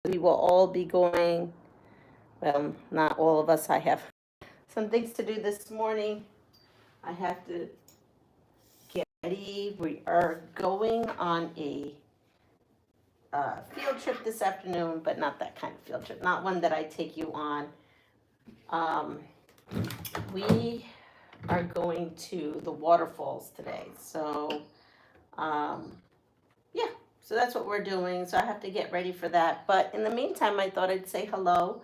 we will all be going, well, not all of us. I have some things to do this morning. I have to get ready. We are going on a field trip this afternoon, but not that kind of field trip, not one that I take you on. We are going to the waterfalls today. So, yeah, so that's what we're doing. So I have to get ready for that. But in the meantime, I thought I'd say hello.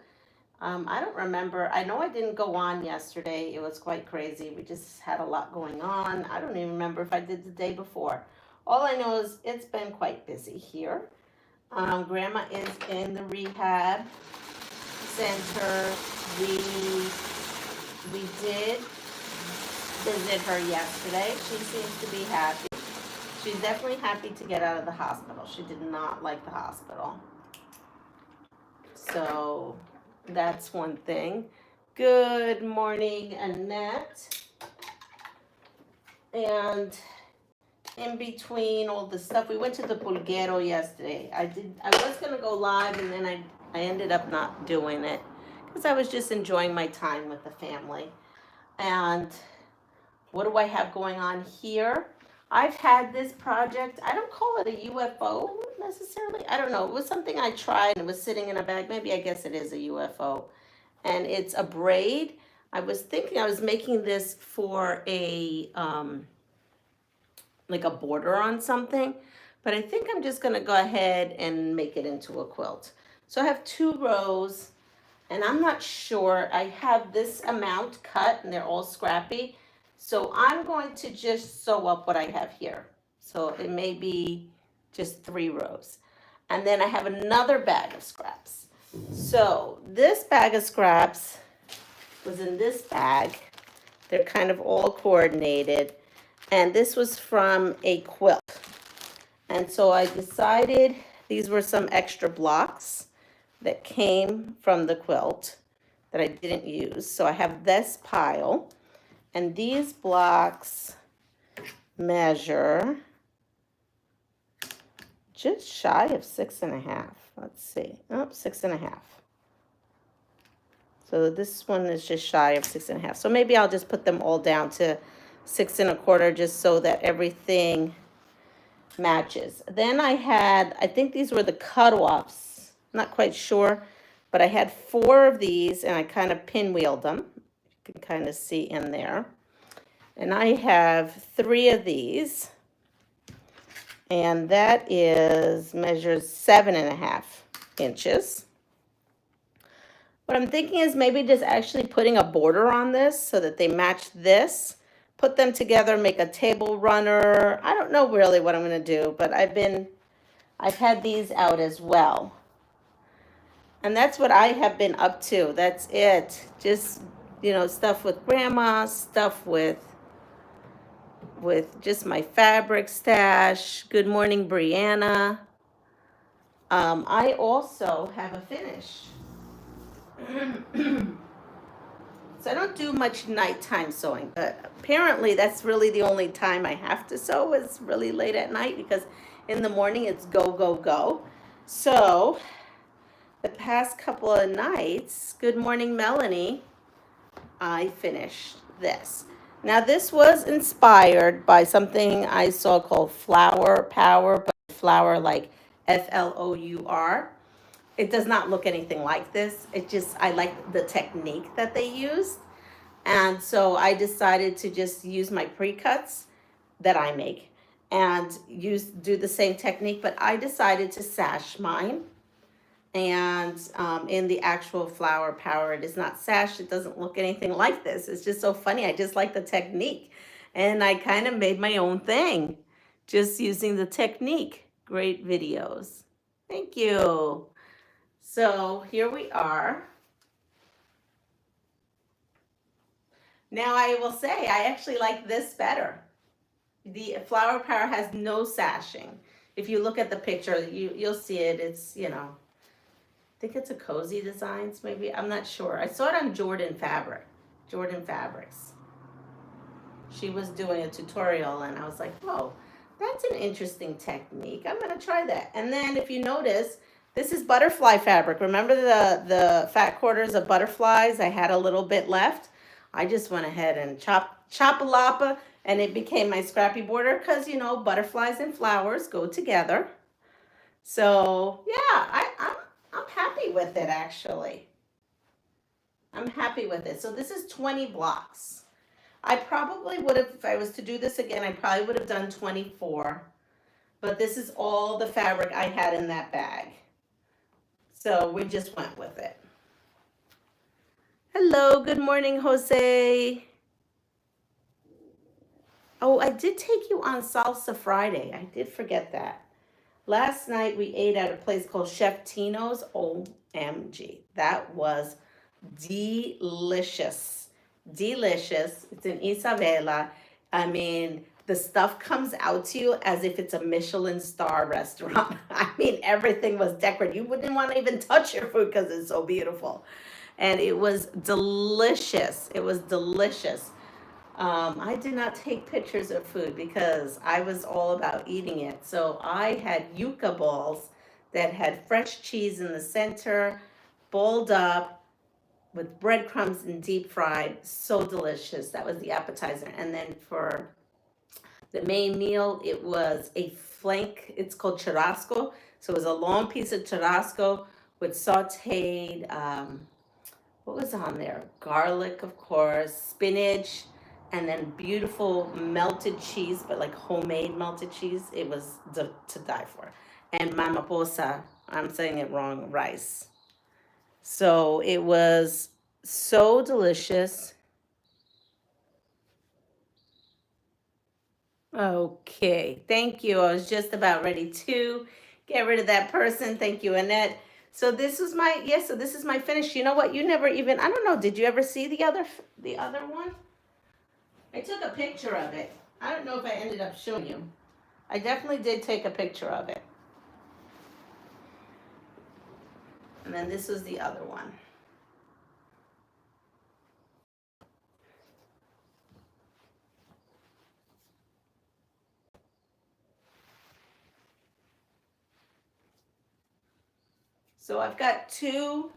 I don't remember. I know I didn't go on yesterday. It was quite crazy. We just had a lot going on. I don't even remember if I did the day before. All I know is it's been quite busy here. Grandma is in the rehab center. We did visit her yesterday. She seems to be happy. She's definitely happy to get out of the hospital. She did not like the hospital. So that's one thing. Good morning, Annette. And in between all the stuff, we went to the Pulguero yesterday. I was gonna go live, and then I ended up not doing it because I was just enjoying my time with the family. And what do I have going on here? I've had this project. I don't call it a UFO necessarily. I don't know. It was something I tried and it was sitting in a bag. Maybe I guess it is a UFO. And it's a braid. I was thinking I was making this for a like a border on something, but I think I'm just gonna go ahead and make it into a quilt. So I have 2 rows, and I'm not sure. I have this amount cut, and they're all scrappy. So I'm going to just sew up what I have here. So it may be just 3 rows. And then I have another bag of scraps. So this bag of scraps was in this bag. They're kind of all coordinated. And this was from a quilt. And so I decided these were some extra blocks that came from the quilt that I didn't use. So I have this pile. And these blocks measure just shy of 6.5. Let's see. Oh, 6.5. So this one is just shy of 6.5. So maybe I'll just put them all down to 6.25 just so that everything matches. Then I think these were the cutoffs. Not quite sure, but I had 4 of these and I kind of pinwheeled them. You can kind of see in there. And I have 3 of these. And that measures 7.5 inches. What I'm thinking is maybe just actually putting a border on this so that they match this. Put them together, make a table runner. I don't know really what I'm gonna do, but I've had these out as well. And that's what I have been up to. That's it. Just, stuff with grandma, stuff with just my fabric stash. Good morning, Brianna. I also have a finish. So I don't do much nighttime sewing, but apparently that's really the only time I have to sew is really late at night because in the morning it's go, go, go. So the past couple of nights, good morning, Melanie, I finished this. Now this was inspired by something I saw called Flower Power, but flower like Flour. It does not look anything like this. I like the technique that they used. And so I decided to just use my pre-cuts that I make and do the same technique, but I decided to sash mine. And in the actual Flower Power, it is not sashed. It doesn't look anything like this. It's just so funny. I just like the technique. And I kind of made my own thing just using the technique. Great videos. Thank you. So here we are. Now I will say I actually like this better. The Flower Power has no sashing. If you look at the picture, you'll see it. It's, I think it's a Cozy Designs maybe. I'm not sure. I saw it on Jordan Fabrics. She was doing a tutorial and I was like, oh, that's an interesting technique. I'm going to try that. And then if you notice, This is butterfly fabric. Remember the fat quarters of butterflies? I had a little bit left. I just went ahead and chop a lapa, and it became my scrappy border because, you know, butterflies and flowers go together. So yeah, I'm happy with it actually. I'm happy with it. So this is 20 blocks. I probably would have, if I was to do this again, I probably would have done 24. But this is all the fabric I had in that bag. So we just went with it. Hello, good morning, Jose. Oh, I did take you on Salsa Friday. I did forget that. Last night we ate at a place called Chef Tino's. OMG. That was delicious. Delicious. It's in Isabela. I mean, the stuff comes out to you as if it's a Michelin star restaurant. I mean, everything was decorated. You wouldn't want to even touch your food because it's so beautiful. And it was delicious. It was delicious. I did not take pictures of food because I was all about eating it. So I had yuca balls that had fresh cheese in the center, balled up with breadcrumbs and deep fried. So delicious. That was the appetizer. And then for the main meal, it was a flank. It's called churrasco. So it was a long piece of churrasco with sauteed, what was on there? Garlic, of course, spinach, and then beautiful melted cheese, but like homemade melted cheese. It was to die for. And mamaposa, I'm saying it wrong, rice. So it was so delicious. Okay, thank you. I was just about ready to get rid of that person. Thank you, Annette. So this is my, yes, so this is my finish. You know what? You never even, I don't know, did you ever see the other one? I took a picture of it. I don't know if I ended up showing you. I definitely did take a picture of it. And then this was the other one. So I've got two,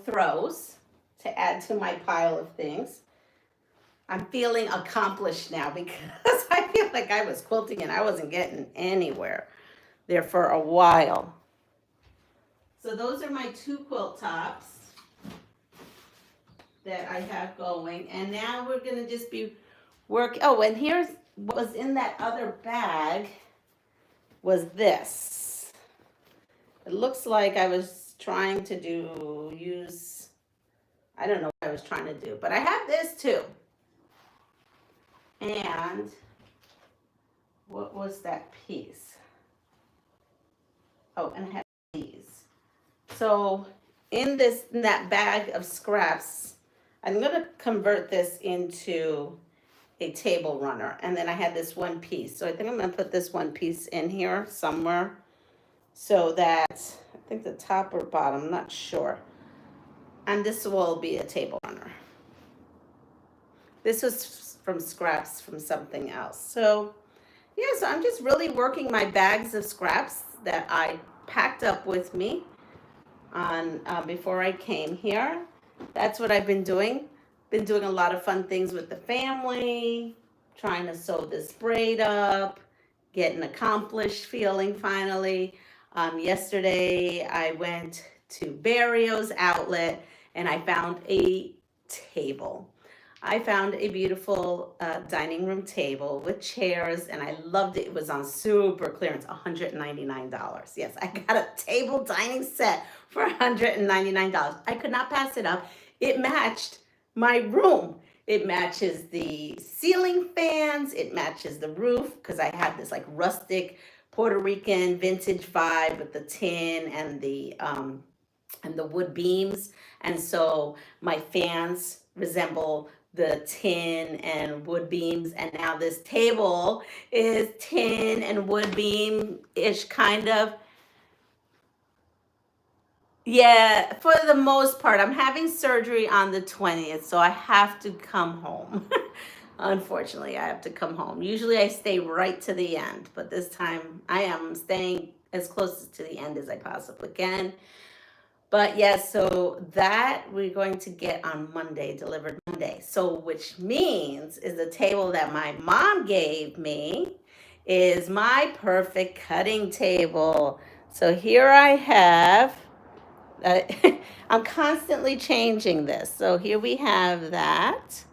throws to add to my pile of things. I'm feeling accomplished now because I feel like I was quilting and I wasn't getting anywhere there for a while. So those are my two quilt tops that I have going. And now we're going to just be working. Oh, and here's what was in that other bag was this. It looks like I was trying to use, I don't know what I was trying to do, but I have this too. And what was that piece? Oh, and I have these. So in that bag of scraps, I'm going to convert this into a table runner. And then I had this one piece. So I think I'm going to put this one piece in here somewhere so that, I think the top or bottom, I'm not sure. And this will be a table runner. This was from scraps from something else. So yeah, so I'm just really working my bags of scraps that I packed up with me on before I came here. That's what I've been doing. Been doing a lot of fun things with the family, trying to sew this braid up, getting accomplished feeling finally. Yesterday I went to Barrio's outlet and I found a table. I found a beautiful dining room table with chairs and I loved it. It was on super clearance, $199. Yes, I got a table dining set for $199. I could not pass it up. It matched my room. It matches the ceiling fans. It matches the roof because I have this like rustic Puerto Rican vintage vibe with the tin and the wood beams. And so my fans resemble the tin and wood beams, and now this table is tin and wood beam-ish kind of. Yeah, for the most part. I'm having surgery on the 20th, so I have to come home. Unfortunately, I have to come home. Usually I stay right to the end, but this time I am staying as close to the end as I possibly can. But yes, so that we're going to get on Monday, delivered Monday. So which means is the table that my mom gave me is my perfect cutting table. So here I have, uh, I'm constantly changing this. So here we have that.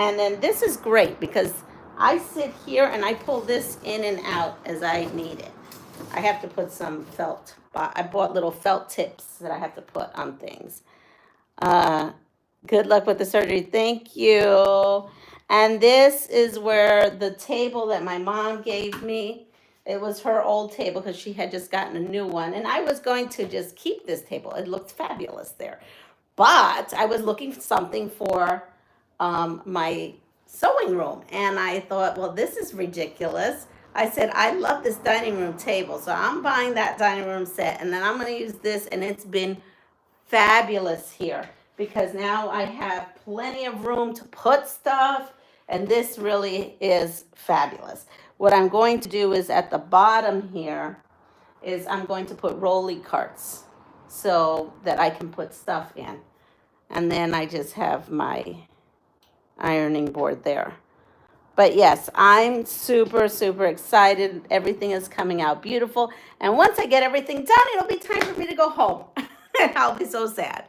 And then this is great because I sit here and I pull this in and out as I need it. I have to put some felt. I bought little felt tips that I have to put on things. Uh, Good luck with the surgery. Thank you. And this is where the table that my mom gave me, it was her old table because she had just gotten a new one. And I was going to just keep this table. It looked fabulous there. But I was looking for something for my sewing room. And I thought, well, this is ridiculous. I said, I love this dining room table. So I'm buying that dining room set. And then I'm going to use this. And it's been fabulous here because now I have plenty of room to put stuff. And this really is fabulous. What I'm going to do is at the bottom here is I'm going to put rolly carts so that I can put stuff in. And then I just have my ironing board there. But yes, I'm super, super excited. Everything is coming out beautiful. And once I get everything done, it'll be time for me to go home. I'll be so sad.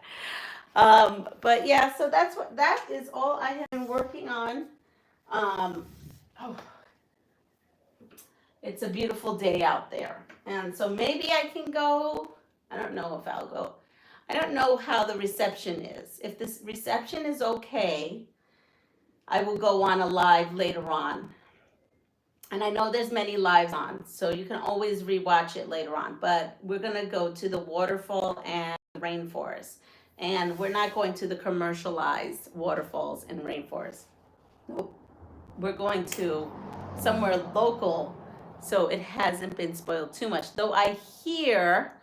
But yeah, so that is all I have been working on. Oh, it's a beautiful day out there. And so maybe I can go. I don't know if I'll go. I don't know how the reception is. If this reception is okay, I will go on a live later on. And I know there's many lives on, so you can always rewatch it later on. But we're going to go to the waterfall and rainforest. And we're not going to the commercialized waterfalls and rainforests. Nope. We're going to somewhere local, so it hasn't been spoiled too much. Though I hear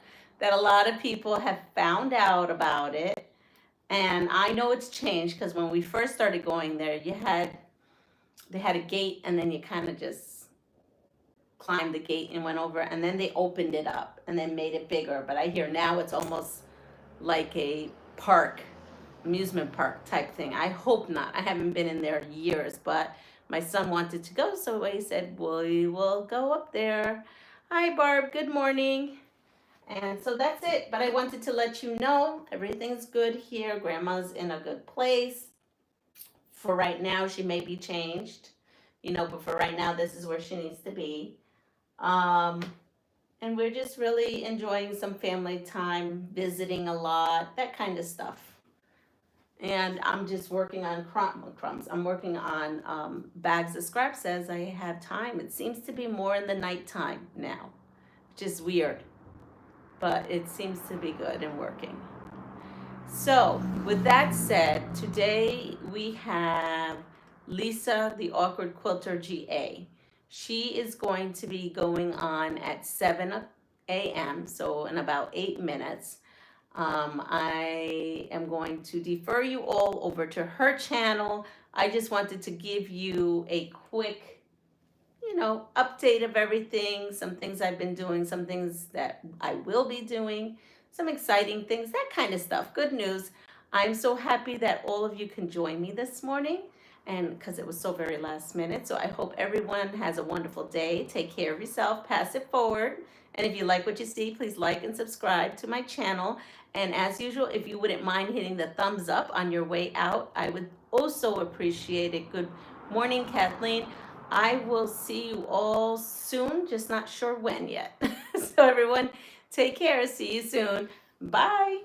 that a lot of people have found out about it. And I know it's changed because when we first started going there, they had a gate and then you kind of just climbed the gate and went over, and then they opened it up and then made it bigger. But I hear now it's almost like a park, amusement park type thing. I hope not. I haven't been in there years, but my son wanted to go, so he said, we will go up there. Hi, Barb. Good morning. And so that's it. But I wanted to let you know everything's good here. Grandma's in a good place. For right now, she may be changed, but for right now, this is where she needs to be. And we're just really enjoying some family time, visiting a lot, that kind of stuff. And I'm just working on crumbs. I'm working on bags of scraps as I have time. It seems to be more in the nighttime now, which is weird, but it seems to be good and working. So, with that said, today we have Lisa, the Awkward Quilter GA. She is going to be going on at 7 a.m., so in about 8 minutes. I am going to defer you all over to her channel. I just wanted to give you a quick, update of everything, some things I've been doing, some things that I will be doing, some exciting things, that kind of stuff. Good news. I'm so happy that all of you can join me this morning, and because it was so very last minute. So I hope everyone has a wonderful day. Take care of yourself, pass it forward. And if you like what you see, please like and subscribe to my channel. And as usual, if you wouldn't mind hitting the thumbs up on your way out, I would also appreciate it. Good morning, Kathleen. I will see you all soon, just not sure when yet. So everyone, take care. See you soon. Bye.